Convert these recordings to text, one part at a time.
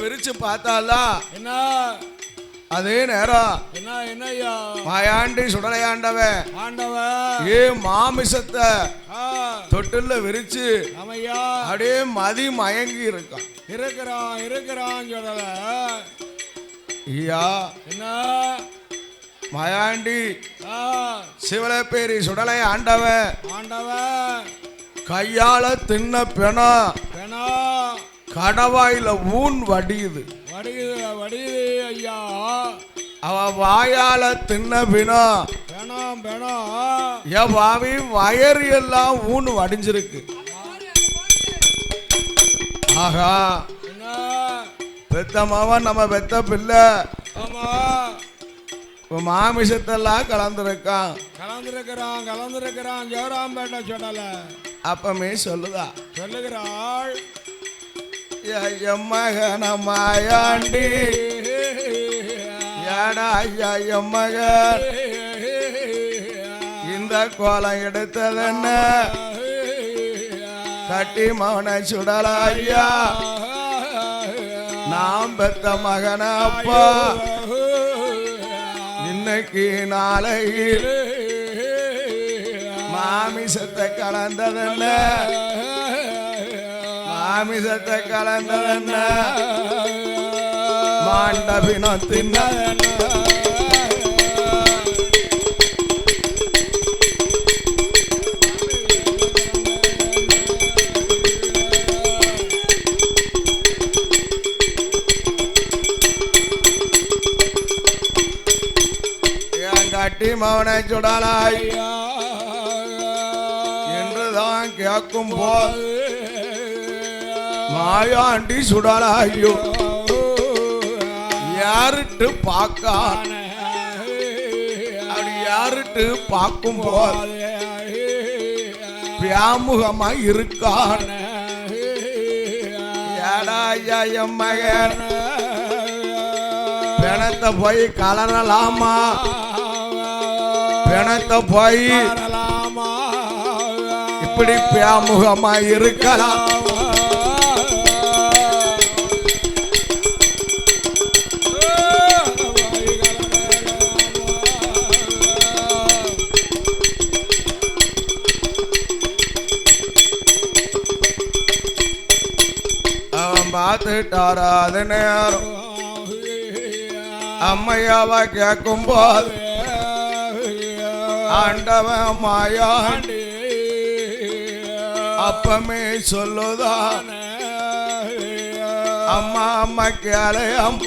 விரிச்சு பார்த்தாலா என்ன அதே நேரம் என்ன என்னய்யா மாயாண்டி சுடலையாண்டவ ஆண்டவ மாமிசத்தை தொட்டில்ல விரிச்சு ஆமையா அப்படியே மதி மயங்கி இருக்கான் இருக்கிறான் சொல்லல ஐயா என்ன மாயாண்டி சிவலப்பேரி சுடலை ஆண்டவ கையால தின்ன பெணா கடவாயில ஊன் வடியுது ஐயா அவ வாயால தின்ன பினா பாவி வயறு எல்லாம் ஊன் வடிஞ்சிருக்கு. ஆகா பெத்த மாவன் நம்ம பெத்த பிள்ளை மாமிசத்தெல்லாம் கலந்துருக்கான் ஜோராம்பேட்டை சொல்லல அப்பமே சொல்லுகிறாள் மகன மாயாண்டி ஏடா மகன் இந்த கோலம் எடுத்ததென்ன கட்டி மகனை சுடலா ஐயா நாம் பெத்த மகன அப்பா இன்னைக்கு நாளையில் மாமிசத்தை கலந்ததென்ன மாமிசத்தை கலந்ததென்ன மாண்டபினம் தின்ன கட்டி மவனை சுடலாய் என்றுதான் கேட்கும் போது மாயாண்டி சுடலாயோ யாருட்டு பார்க்கான் அப்படி யாருட்டு பார்க்கும் போது வியாமுகமா இருக்கான். ஏடா மகன் பிணத்தை போய் கலரலாமா பிணத்தை போய் இப்படி வியாமுகமா இருக்கலாம். பார்த்துட்டாரா அது நேரம் அம்மையாவ கேட்கும் போது ஆண்டவன் மாயாண்டி அப்பமே சொல்லுதான் அம்மா அம்மா கேளையம்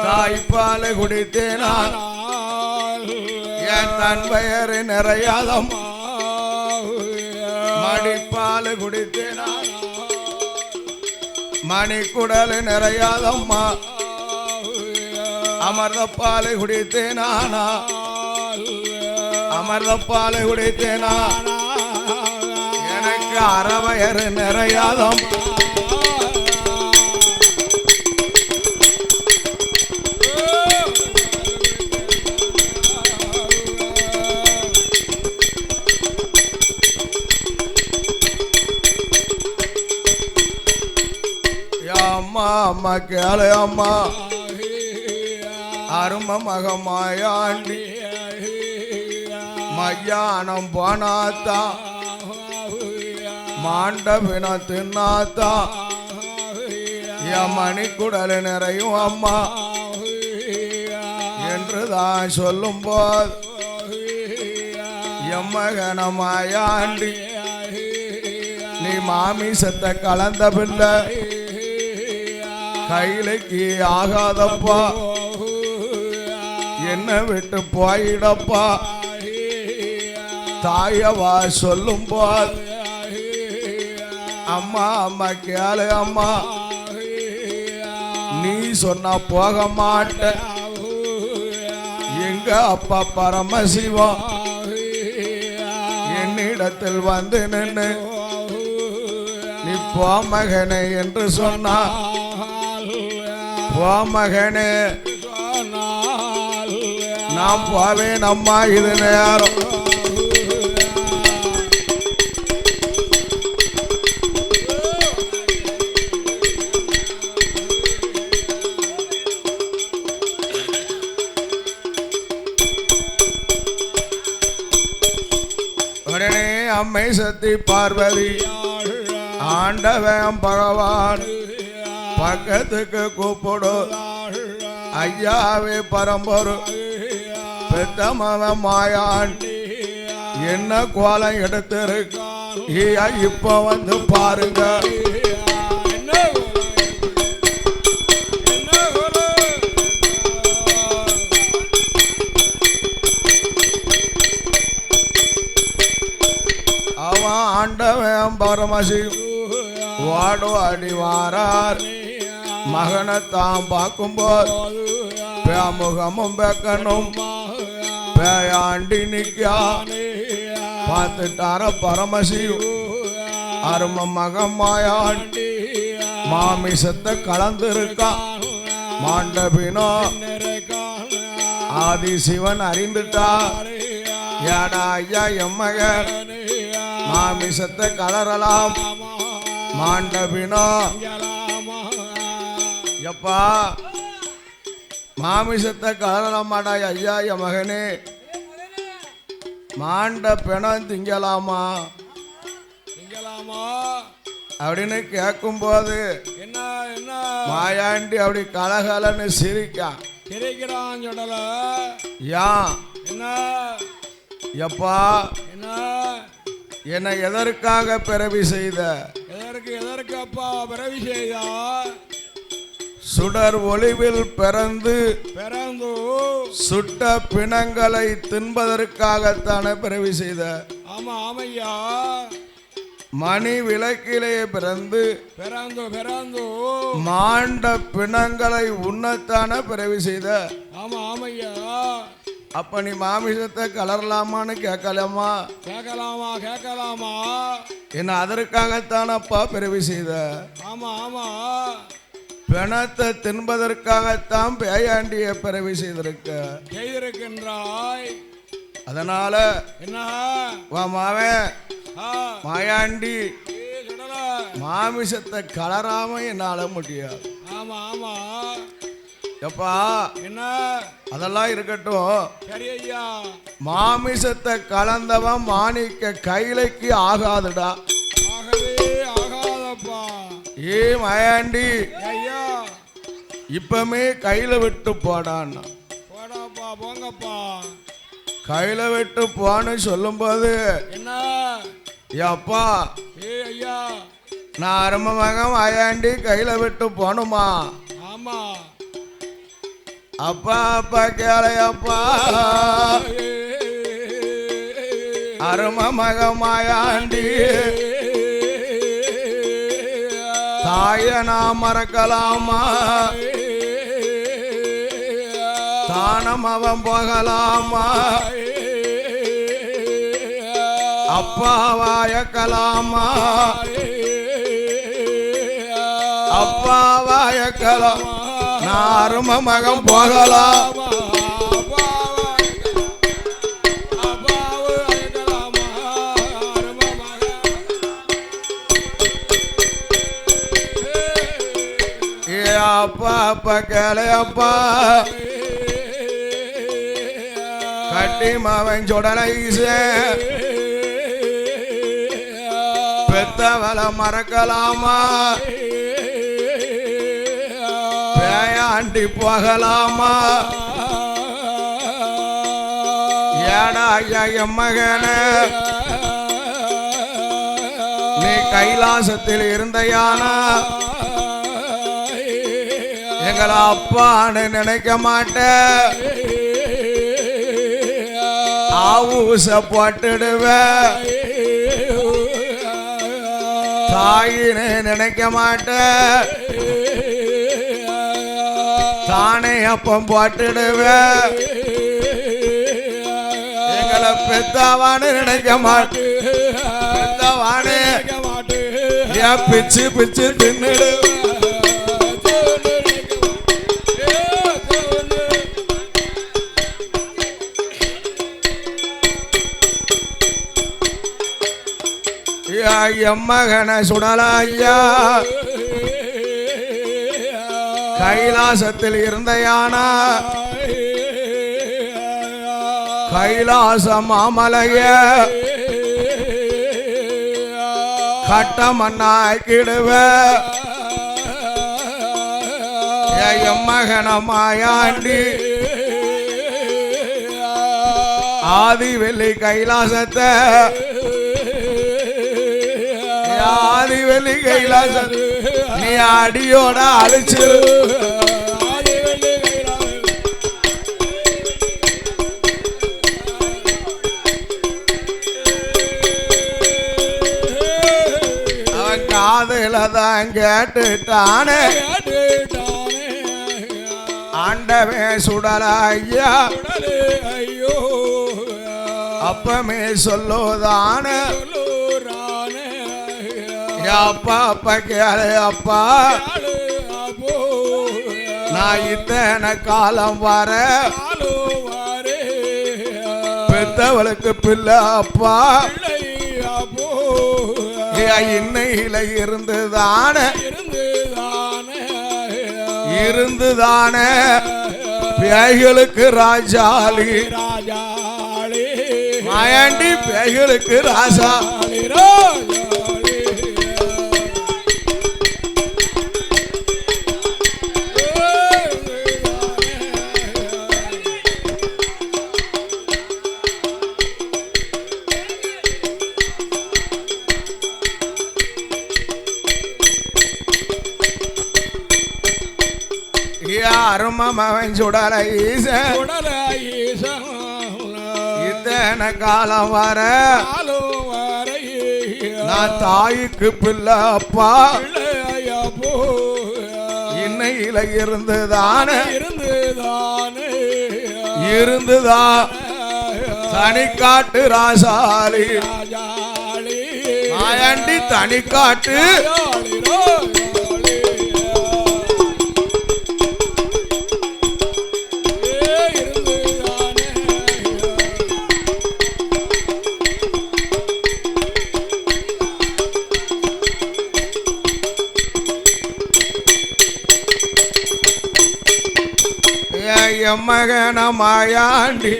தாய்ப்பால் குடித்தேனா என் தன் பெயர் நிறையாதம் மடிப்பால் குடித்தேனா மணிக்குடல் நிறையாதம்மா அமர்ந்த பாலை குடித்தேனானா அமர்ந்த பாலை குடித்தேனா எனக்கு அறவயறு நிறையாதம் அம்மா அம்மா கேளு அம்மா அரும மகமாயாண்டி மய்யானம் போனாத்தா மாண்டபின தின்னாத்தா என் மணிக்குடல் நிறையும் அம்மா என்றுதான் சொல்லும் போது எம்மகன மாயாண்டி நீ மாமிசத்தை கலந்த பிள்ளை கையிலைக்கு ஆகாதப்பா என்ன விட்டு போயிடப்பா தாயவா சொல்லும் போது அம்மா அம்மா கேளு அம்மா நீ சொன்னா போக மாட்ட எங்க அப்பா பரமசிவம் என்னிடத்தில் வந்து நின்று நீ போ மகனே என்று சொன்னா போ மகனே நாம் போவேன் அம்மா இது நேரம் அம்மை சக்தி பார்வதி ஆண்டவன் பகவான் பக்கத்துக்கு கூப்பிடு ஐயாவே பரம்பொரு பெத்தமவன் மாயான் என்ன கோலம் எடுத்திருக்கான் இப்ப வந்து பாருங்க. அவன் ஆண்டவன் பரமசி வாடு அடி வாரார் மகனைத்தான் பார்க்கும்போது பேமுகமும் பெக்கணும் பேயாண்டி நிக்கா பார்த்துட்டார பரமசிவ அரும மகன் மாயாண்டி மாமிசத்தை கலந்திருக்கான் மாண்டபினோ ஆதி சிவன் அறிந்துட்டா ஏடா ஐயா எம்மகன் மாமிசத்தை கலரலாம் மாண்டபினோ எப்பா மாமிசத்தை கலரலாமாடா ஐயா என் மகனே மாண்ட பிணம் திங்கலாமா அப்படின்னு கேட்கும் போது மாயாண்டி அப்படி கலகலன்னு சிரிக்கிறான் சொல்லல யான் எப்பா என்னை எதற்காக பிறவி செய்த எதற்கு அப்பா பிறவி செய்தா சுடர் ஒளிவில் பிறந்து சுட்ட பிணங்களை தின்பதற்காகத்தானே பிறவி செய்த. ஆமா ஆமையா மணி விளக்கிலே பிறந்து மாண்ட பிணங்களை உண்ணத்தானே பிறவி செய்த. ஆமா ஆமையா அப்ப நீ மாமிசத்தை கலரலாமான்னு கேட்கலாமா என்ன அதற்காகத்தானப்பா பிறவி செய்த. ஆமா ஆமா பிணத்தை தின்பதற்காகத்தான் பேயாண்டிய பிறவி செய்திருக்கின்றாய். அதனால என்ன மாவன் மாயாண்டி மாமிசத்தை கலராம என்னால முடியாது. ஆமா ஆமா எப்பா என்ன அதெல்லாம் இருக்கட்டும். சரி ஐயா மாமிசத்தை கலந்தவன் மாணிக்க கைலைக்கு ஆகாதுடா. ஆகாதப்பா ஏ மாயாண்டி இப்பமே கையில விட்டு போடான்னா போங்கப்பா கையில விட்டு போன்னு சொல்லும் போது என்ன அப்பா ஐயா நான் அரும மகன் மாயாண்டி கையில விட்டு போனுமா. ஆமா அப்பா அப்பா கேளையப்பா அரும மகன் மாயாண்டி தாய நான் மறக்கலாமா தானம் அவன் போகலாமா அப்பாவாயக்கலாமா அப்பாவாயக்கலாம் நான் அரும மகன் போகலாமா அப்பா அப்பா கேளையப்பா கட்டி மாவன் சுடலைச பெத்தவள மறக்கலாமா பேயாண்டி போகலாமா ஏடா ஐயா என் மகன நீ கைலாசத்தில் இருந்தையானா எங்களை அப்பான்னு நினைக்க மாட்டேன் ஆவூச போட்டுடுவ தாயின்னு நினைக்க மாட்டேன் தானே அப்பம் போட்டுடுவ எங்களை பெத்தவான்னு நினைக்க மாட்டேன் பெத்தவானு ஏன் பிச்சு பிச்சு தின்னுடு எம்மகன சுடலாயா கைலாசத்தில் இருந்தையானா கைலாச மாமலைய கட்டமண்ணாக்கிடுவ என் மகன மாயாண்டி ஆதி வெள்ளி கைலாசத்தை ஆதி வெள்ளி கைலாசத்தை நீ அடியோட அழிச்சு அவன் காதல தான் கேட்டுட்டானே ஆண்டவே சுடல ஐயா ஐயோ அப்பமே சொல்லுதான அப்பா அப்பா கேளு அப்பா நான் இத்தனை காலம் வர பெத்தவளுக்கு பிள்ளை அப்பா இன்னையில இருந்துதானே பேய்களுக்கு ராஜாளி மாயாண்டி பேய்களுக்கு ராஜாளி அருமவன் சுடல ஈசன் இத்தனை காலம் வர நான் தாய்க்கு பிள்ளை அப்பா இன்னையில இருந்துதான் தனிக்காட்டு ராசாலி மாயாண்டி தனிக்காட்டு மகன மாயாண்டி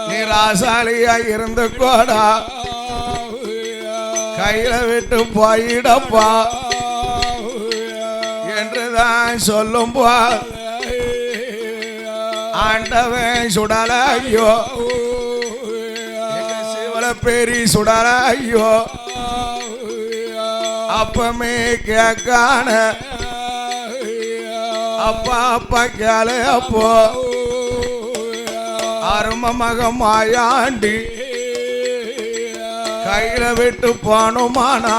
நீ ராசாலியா இருந்து கோடா கையில விட்டு போயிடப்பா என்றுதான் சொல்லும் போ ஆண்டவன் சுடலையோ சிவல பெரி சுடலையோ அப்பமே கேட்கான அப்பா அப்பா கேளு அப்போ அரும மக மாயாண்டி கையில விட்டு போனுமானா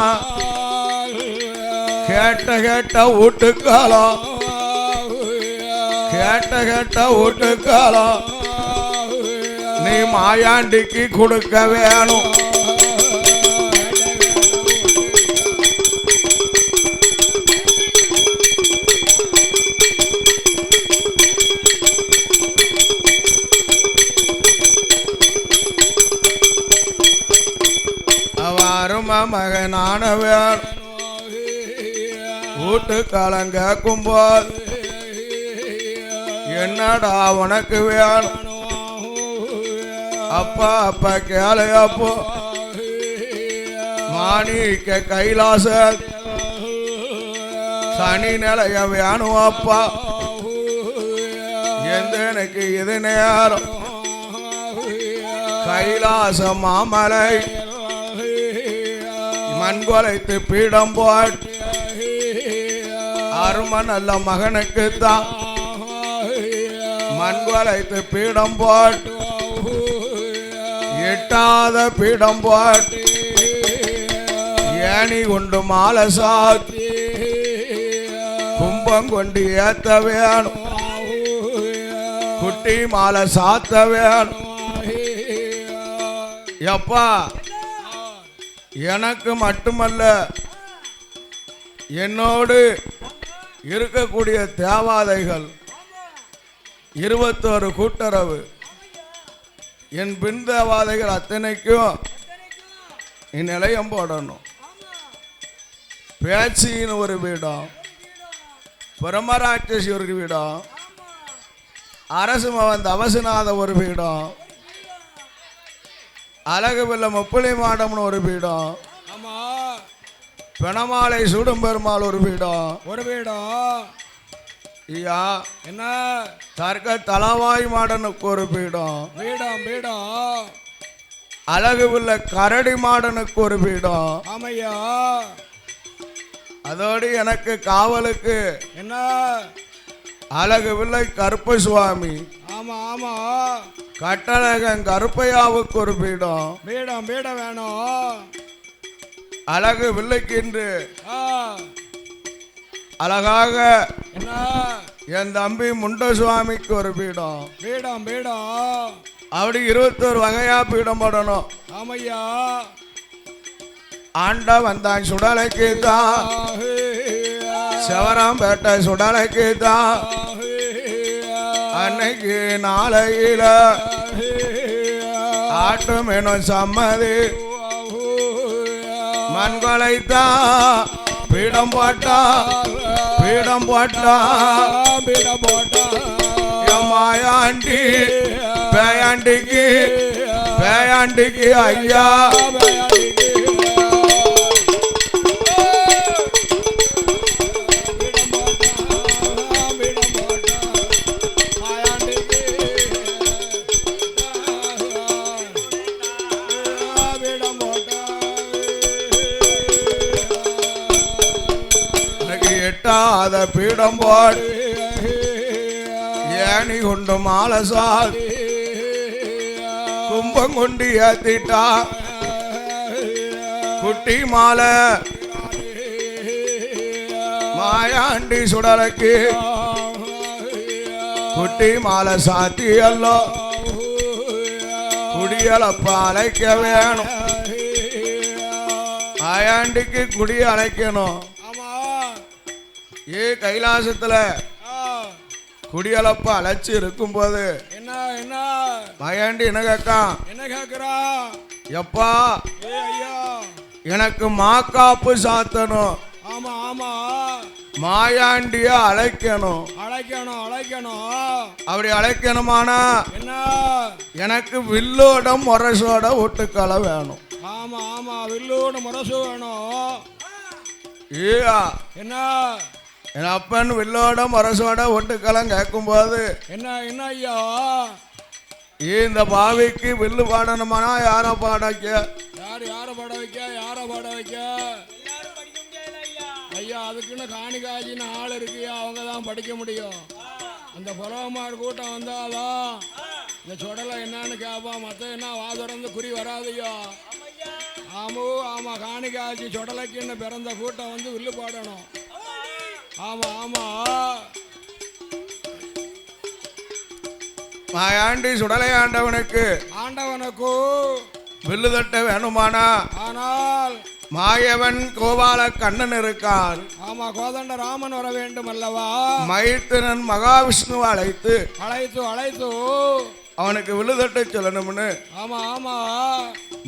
கேட்ட வீட்டுக்காலம் கேட்ட வீட்டுக்காலம் நீ மாயாண்டிக்கு கொடுக்க வேணும் மகனான வீட்டுக்காலம் கேட்கும்போது என்னடா உனக்கு வேணும் அப்பா அப்பா கேளு அப்போ மாணிக்க கைலாச சனி நிலைய வேணும் அப்பா எந்த எனக்கு இது நேரம் கைலாச மாமலை மண்கொலைத்து பீடம் போட்டு அரும நல்ல மகனுக்கு தான் மண்கொலைத்து பீடம் போட்டு எட்டாத பீடம் போட்டு ஏணி கொண்டு மாலை சாத்தி கும்பம் கொண்டு ஏத்த வேணும் குட்டி மாலை சாத்த வேணும் எப்பா எனக்கு மட்டுமல்ல என்னோடு இருக்கக்கூடிய தேவாதைகள் 21 கூட்டுறவு என் பின் தேவாதைகள் அத்தனைக்கும் இந்நிலையம் போடணும். பேச்சின்னு ஒரு வீடம், பிரமராட்சி ஒரு வீடம், அரசு மவன் தவசுநாத ஒரு வீடம், அழகு வெள்ள முப்புளி மாடம்னு ஒரு பீடம், ஆமா பிணமாலை சூடும் பெருமாள் ஒரு பீடம். ஒரு பீடம். ஐயா என்ன தர்க்க தலவாய் மாடனுக்கு ஒரு பீடம். பீடம் பீடம். அழகு உள்ள கரடி மாடனுக்கு ஒரு பீடம். ஆமையா. அதோடு எனக்கு காவலுக்கு என்ன அழகு வில்லை கருப்ப சுவாமி. ஆமா ஆமா. கட்டழகன் கருப்பையாவுக்கு ஒரு பீடம். பீடம் பீடம் வேணும். அழகு வில்லைக்கின்று அழகாக என்ன என் தம்பி முண்ட சுவாமிக்கு ஒரு பீடம். பீடம் பீடம். அப்படி 21 வகையா பீடம் போடணும். ஆமையா. ஆண்ட வந்தான் சுடலைக்கு தான், செவராம்பேட்டை சுடலைக்கு தான். அன்னைக்கு நாளையில ஆட்டு மீனும் சம்மதி மண்களைத்தான் பீடம் போட்டா பீடம் போட்டா பீடம் போட்டா. மாயாண்டி பேயாண்டிக்கு பேயாண்டிக்கு ஐயா எட்டாத பீடம் போடு ஏணி கொண்டு மாலசால் கும்பம் கொண்டு ஏத்திட்டா குட்டி மாலை மாயாண்டி சுடலைக்கு குட்டி மாலை சாத்தி அல்லோ குடியலப்ப அழைக்க வேணும். மாயாண்டிக்கு குடி அழைக்கணும். கைலாசத்துல குடியலப்ப அழைச்சி இருக்கும் போது என்ன என்ன மாயாண்டி என்ன கேட்கான்? என்ன கேக்குறா? எப்பா ஐயா எனக்கு மாக்காப்பு சாத்தணும். ஆமா ஆமா. மாயாண்டிய அழைக்கணும். அழைக்கணும் அழைக்கணும். அப்படி அழைக்கணுமானா என்ன எனக்கு வில்லோட முரசோட ஒட்டுக்களை வேணும். ஆமா ஆமா. வில்லோட முரசு வேணும். ஏயா என்ன என் அப்பன் வில்லோட முரசோட ஒட்டுக்களம் கேட்கும் போது என்ன என்ன ஐயா இந்த பாவிக்கு வில்லு பாடணுமானா யார பாட வைக்க? யார பாட வைக்க? யார பாட வைக்க? ஐயா அதுக்குன்னு காணிகாஜின்னு ஆள் இருக்கு. அவங்க தான் படிக்க முடியும். அந்த புலவமார் கூட்டம் வந்தாதான் இந்த சுடலை என்னன்னு கேட்பான். மற்ற என்ன வாதுறந்து குறி வராதையா. ஆமோ ஆமா. காணிகாஜி சுடலைக்குன்னு பிறந்த கூட்டம் வந்து வில்லு பாடணும். ஆமா ஆமா. மாயாண்டி சுடலை ஆண்டவனுக்கு ஆண்டவனுக்கு வில்லு தட்ட வேணுமானா ஆனால் மாயவன் கோபால கண்ணன் இருக்கான். ஆமா. கோதண்ட ராமன் வர வேண்டும் அல்லவா? மைத்திரன் மகாவிஷ்ணுவை அழைத்து அழைத்து அழைத்து அவனுக்கு விழுதட்ட சொல்லணும்னு ஆமா ஆமா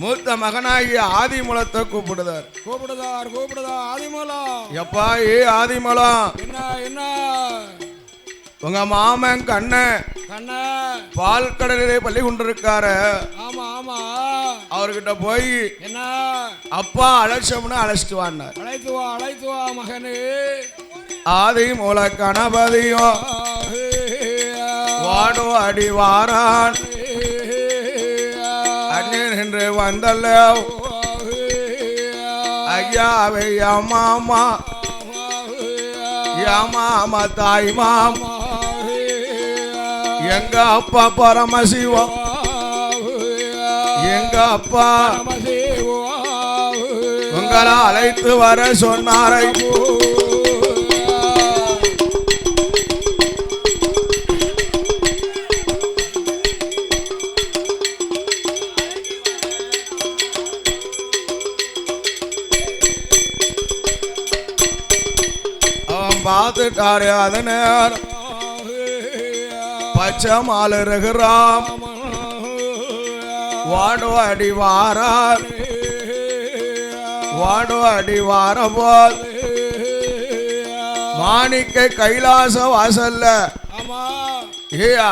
மூத்த மகனாகிய ஆதிமூலத்தை கூப்பிடுதார். கூப்பிடுதா ஆதிமூலம். எப்பா ஆதிமூலம் என்ன என்ன உங்க மாமன் கண்ண பால் கடலிலே பள்ளி கொண்டிருக்காரு. ஆமா ஆமா. அவர்கிட்ட போய் என்ன அப்பா அழைச்சோம்னு அழைச்சிட்டு வான்னார். அழைத்து வா மகனே. ஆதிமூல கணபதியும் வாடோ அடி வாரான் அண்ணன் என்று வந்தல்ல ஐயாவை மாமா மாமா தாய் மாமா எங்க அப்பா பரமசிவம் எங்க அப்பா உங்களை அழைத்து வர சொன்னாரை. அவன் பார்த்துட்டாரு. அது நேரம் பச்சை மாலை ரகுராம் வாடோ அடி வாரார் வாடோ அடி வாரபோல் மாணிக்க கைலாச வாசல்ல ஏயா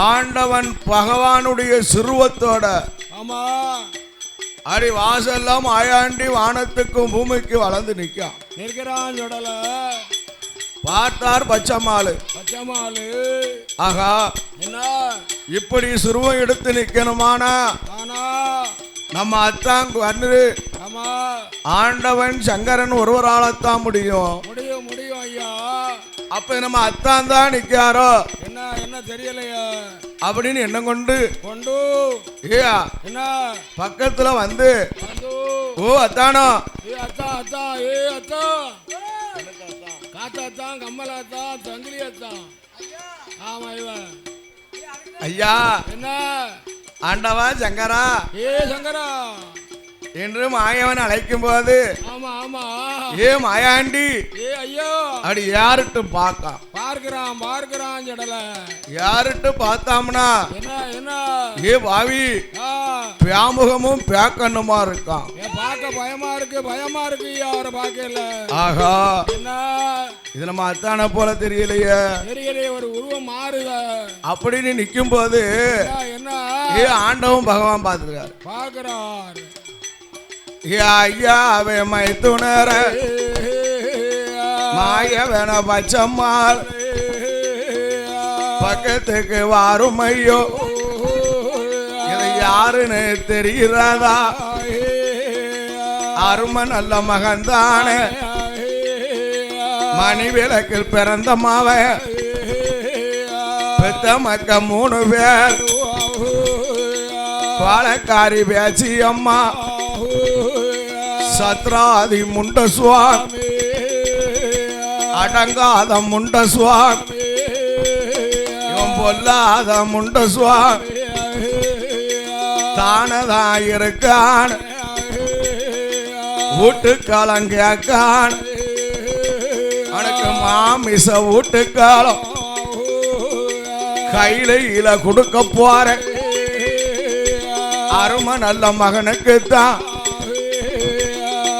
ஆண்டவன் பகவானுடைய சிறுவத்தோட அடி வாசல்லாம் மாயாண்டி வானத்துக்கும் பூமிக்கு வளர்ந்து நிற்கிறான் சொடல. பார்த்தார் பச்சைமாலு. ஆகா என்ன இப்படி சுருவம் எடுத்து நிக்கணுமானா நம்ம அத்தாங்க வந்து ஆண்டவன் சங்கரன் ஒருவரால்தான் முடியும். முடியும் ஐயா. அப்ப நம்ம அத்தான் தான் நிக்காரோ என்ன தெரியலையா அப்படின்னு என்ன கொண்டு ஏயா என்ன பக்கத்துல வந்து ஓ அத்தானோ அத்தா காத்தாத்தான் கம்மலாத்தான் தங்கிலியத்தான். ஆமா இவன் ஐயா என்ன ஆண்டவா சங்கரா சங்கரா என்று மாயவன் அழைக்கும் போது ஏ மாயாண்டி ஐயோ அப்படி யாருட்டு பார்க்கிறான் ஜடல. யாருட்டு பார்த்தாம்னா என்ன ஏ பாவி பியாமுகமும் பேக்கண்ணுமா இருக்கான். பார்க்க பயமா இருக்கு அவரை பார்க்கல. ஆகா என்ன இது நம்ம அத்தான போல தெரியலையே ஒரு உருவம் மாறுத. அப்படின்னு நிக்கும் போது என்ன ஏ ஆண்டவன் பகவான் பார்க்கிறார். ஐயாவே மைத்துணர மாயவன பச்சம்மாள் பக்கத்துக்கு வாரும் ஐயோ. இது யாருன்னு தெரிகிறதா? அருமை நல்ல மகன்தானே மணி விளக்கில் பிறந்த மாவ பெத்த மக்க 3 பேர் பாலக்காரி பேச்சி அம்மா சத்ராதி முண்ட சுவாமி அடங்காத முண்ட சுவாமி இவன் பொல்லாத முண்ட சுவாமி தானதான் இருக்கான் வீட்டுக்காலம் கேட்கான் அவனுக்கு மாமிச வீட்டுக்காலம் கையில கொடுக்க போற அருமை நல்ல மகனுக்குத்தான்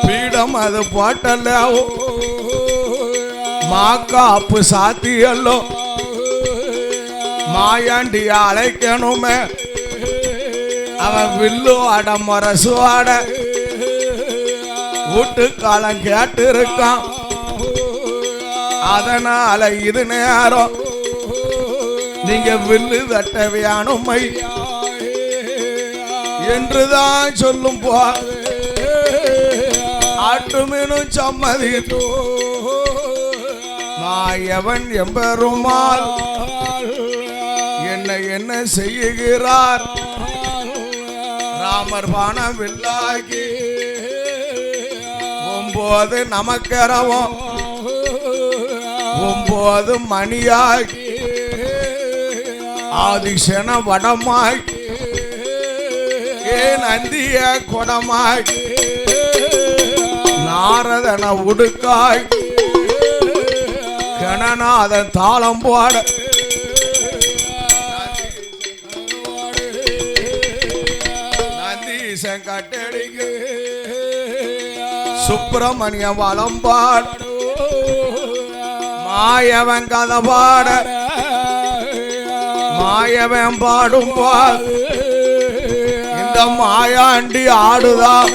பீடம் அது போட்டல்ல மாக்காப்பு சாத்தியல்லோ மாயாண்டி அழைக்கணுமே அவன் வில்லு ஆட மரசு ஆட வீட்டுக்காலம் கேட்டு இருக்கான். அதனால இது நேரம் நீங்க வில்லு தட்ட வேணுமை என்றுதான் சொல்லும் போது ஆட்டுமீனும் சம்மதி மாயவன் எம்பெருமாள் என்ன செய்கிறார்? ராமர் பானம் வில்லாகி 9 நமக்கரவும் 9 மணியாகி ஆதிசன வடமாகி நந்திய கொடமாகி நாரதன உடுக்காய் கணநாதன் தாளம் போட நந்தீசன் கட்டடிக்கு சுப்பிரமணிய வளம்பாடு மாயவன் கதை பாட மாயவன் பாடும் போது இந்த மாயாண்டி ஆடுதான்